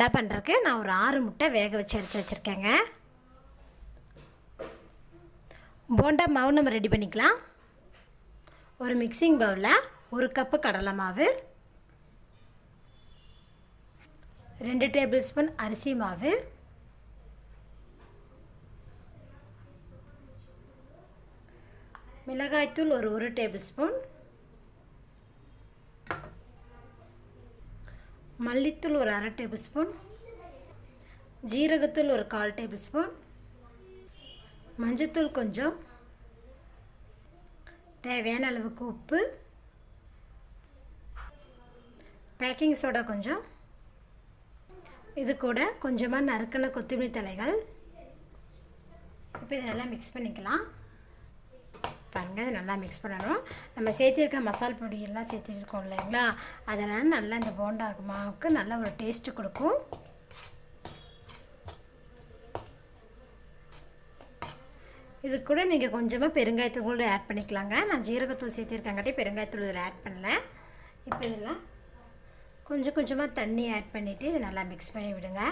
போண்டா பண்ணுறதுக்கு நான் ஒரு 6 முட்டை வேக வச்சு எடுத்து வச்சுருக்கேங்க. போண்டா மாவு நம்ம ரெடி பண்ணிக்கலாம். ஒரு மிக்சிங் பவுலில் 1 கப்பு கடலை மாவு, 2 டேபிள் ஸ்பூன் அரிசி மாவு, மிளகாய்த்தூள் ஒரு 1 டேபிள் ஸ்பூன், மல்லித்தூள் ஒரு 1/2 டேபிள் ஸ்பூன், ஜீரகத்தூள் ஒரு 1/4 டேபிள் ஸ்பூன், மஞ்சத்தூள் கொஞ்சம், தேவையான அளவுக்கு உப்பு, பேக்கிங் சோடா கொஞ்சம், இது கூட கொஞ்சமாக நறுக்கின கொத்தமல்லி தழைகள். இப்போ இதெல்லாம் மிக்ஸ் பண்ணிக்கலாம். பாருங்கள், இது நல்லா மிக்ஸ் பண்ணணும். நம்ம சேர்த்திருக்க மசால் பொடியெல்லாம் சேர்த்திருக்கோம் இல்லைங்களா, அதனால் நல்லா இந்த போண்டா மாவுக்கு நல்ல ஒரு டேஸ்ட்டு கொடுக்கும். இது கூட நீங்கள் கொஞ்சமாக பெருங்காயத்தூள் கூட ஆட் பண்ணிக்கலாங்க. நான் ஜீரகத்தூள் சேர்த்திருக்கங்காட்டி பெருங்காயத்தூள் இதில் ஆட் பண்ணல. இப்போ இதெல்லாம் கொஞ்சம் கொஞ்சமாக தண்ணி ஆட் பண்ணிவிட்டு இதை நல்லா மிக்ஸ் பண்ணி விடுங்க.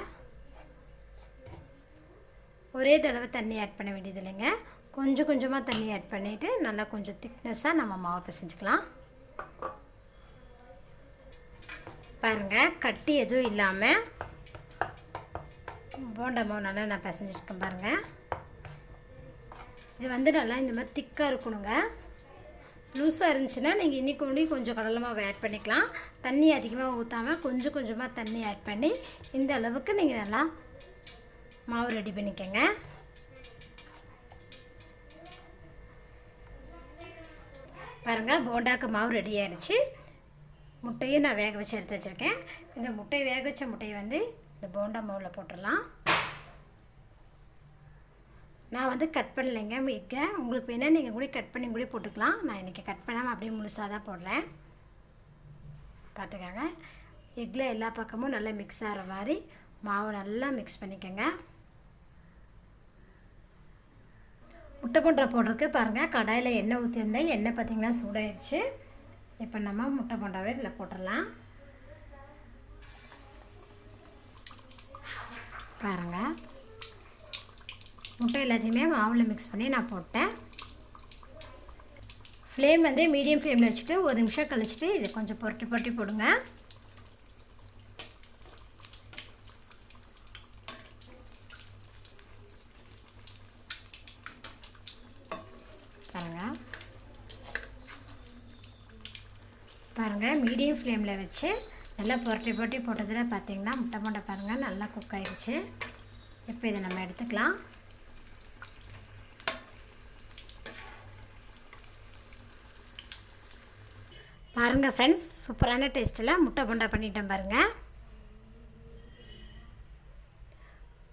ஒரே தடவை தண்ணி ஆட் பண்ண வேண்டியது இல்லைங்க, கொஞ்சம் கொஞ்சமாக தண்ணி ஆட் பண்ணிவிட்டு நல்லா கொஞ்சம் திக்னஸாக நம்ம மாவை பிசைஞ்சிக்கலாம். பாருங்கள், கட்டி எதுவும் இல்லாமல் போண்டா மாவு நல்லா நான் பிசைஞ்சிருக்கேன். பாருங்கள், இது நல்லா இந்த மாதிரி திக்காக இருக்கணுங்க. லூஸாக இருந்துச்சுன்னா நீங்கள் இன்னி கொஞ்சம் கடலை மாவு ஆட் பண்ணிக்கலாம். தண்ணி அதிகமாக ஊற்றாமல் கொஞ்சம் கொஞ்சமாக தண்ணி ஆட் பண்ணி இந்த அளவுக்கு நீங்கள் நல்லா மாவு ரெடி பண்ணிக்கோங்க. பாருங்கள், போண்டாக்கு மாவு ரெடி ஆயிடுச்சு. முட்டையும் நான் வேக வச்சு எடுத்து வச்சுருக்கேன். இந்த வேக வச்ச முட்டையை இந்த போண்டா மாவில் போட்டுடலாம். நான் கட் பண்ணலைங்க எக்கை. உங்களுக்கு வேணால் நீங்கள் கூட கட் பண்ணி கூட போட்டுக்கலாம். நான் இன்றைக்கி கட் பண்ணாமல் அப்படியே முழுசாக தான் போடுறேன். பார்த்துக்கோங்க, எக்கில் எல்லா பக்கமும் நல்லா மிக்ஸ் ஆகிற மாதிரி மாவு நல்லா மிக்ஸ் பண்ணிக்கோங்க. முட்டை போண்டா போடுறதுக்கு பாருங்கள், கடாயில் எண்ணெய் ஊற்றிருந்தேன். எண்ணெய் பார்த்திங்கன்னா சூடாயிடுச்சு. இப்போ நம்ம முட்டை போண்டாவே இதில் போட்டுடலாம். பாருங்கள், முட்டை எல்லாத்தையுமே மாவில் மிக்ஸ் பண்ணி நான் போட்டேன். ஃப்ளேம் மீடியம் ஃப்ளேமில் வச்சுட்டு 1 நிமிஷம் கழிச்சிட்டு இதை கொஞ்சம் புரட்டி புரட்டி போடுங்க. பாருங்கள், மீடியம் ஃப்ளேமில் வச்சு நல்லா புரட்டி புரட்டி போட்டதில் பார்த்திங்கன்னா முட்டை போண்டா பாருங்கள் நல்லா குக் ஆகிடுச்சு. இப்போ இதை நம்ம எடுத்துக்கலாம். பாருங்கள் ஃப்ரெண்ட்ஸ், சூப்பரான டேஸ்ட்டில் முட்டை போண்டா பண்ணிட்டேன். பாருங்கள்,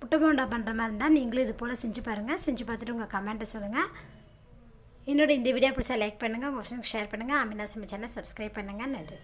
முட்டை போண்டா பண்ணுற மாதிரி இருந்தால் நீங்களும் இது போல் செஞ்சு பாருங்கள். செஞ்சு பார்த்துட்டு உங்கள் கமெண்ட்டை சொல்லுங்கள். என்னோட இந்த வீடியோ பிடிச்சா லைக் பண்ணுங்கள், உங்கள் ஃப்ரெண்ட்ஸ்க்கு ஷேர் பண்ணுங்கள். ஆமினா சமையல் சேனலை சப்ஸ்கிரைப் பண்ணுங்கள். நன்றி.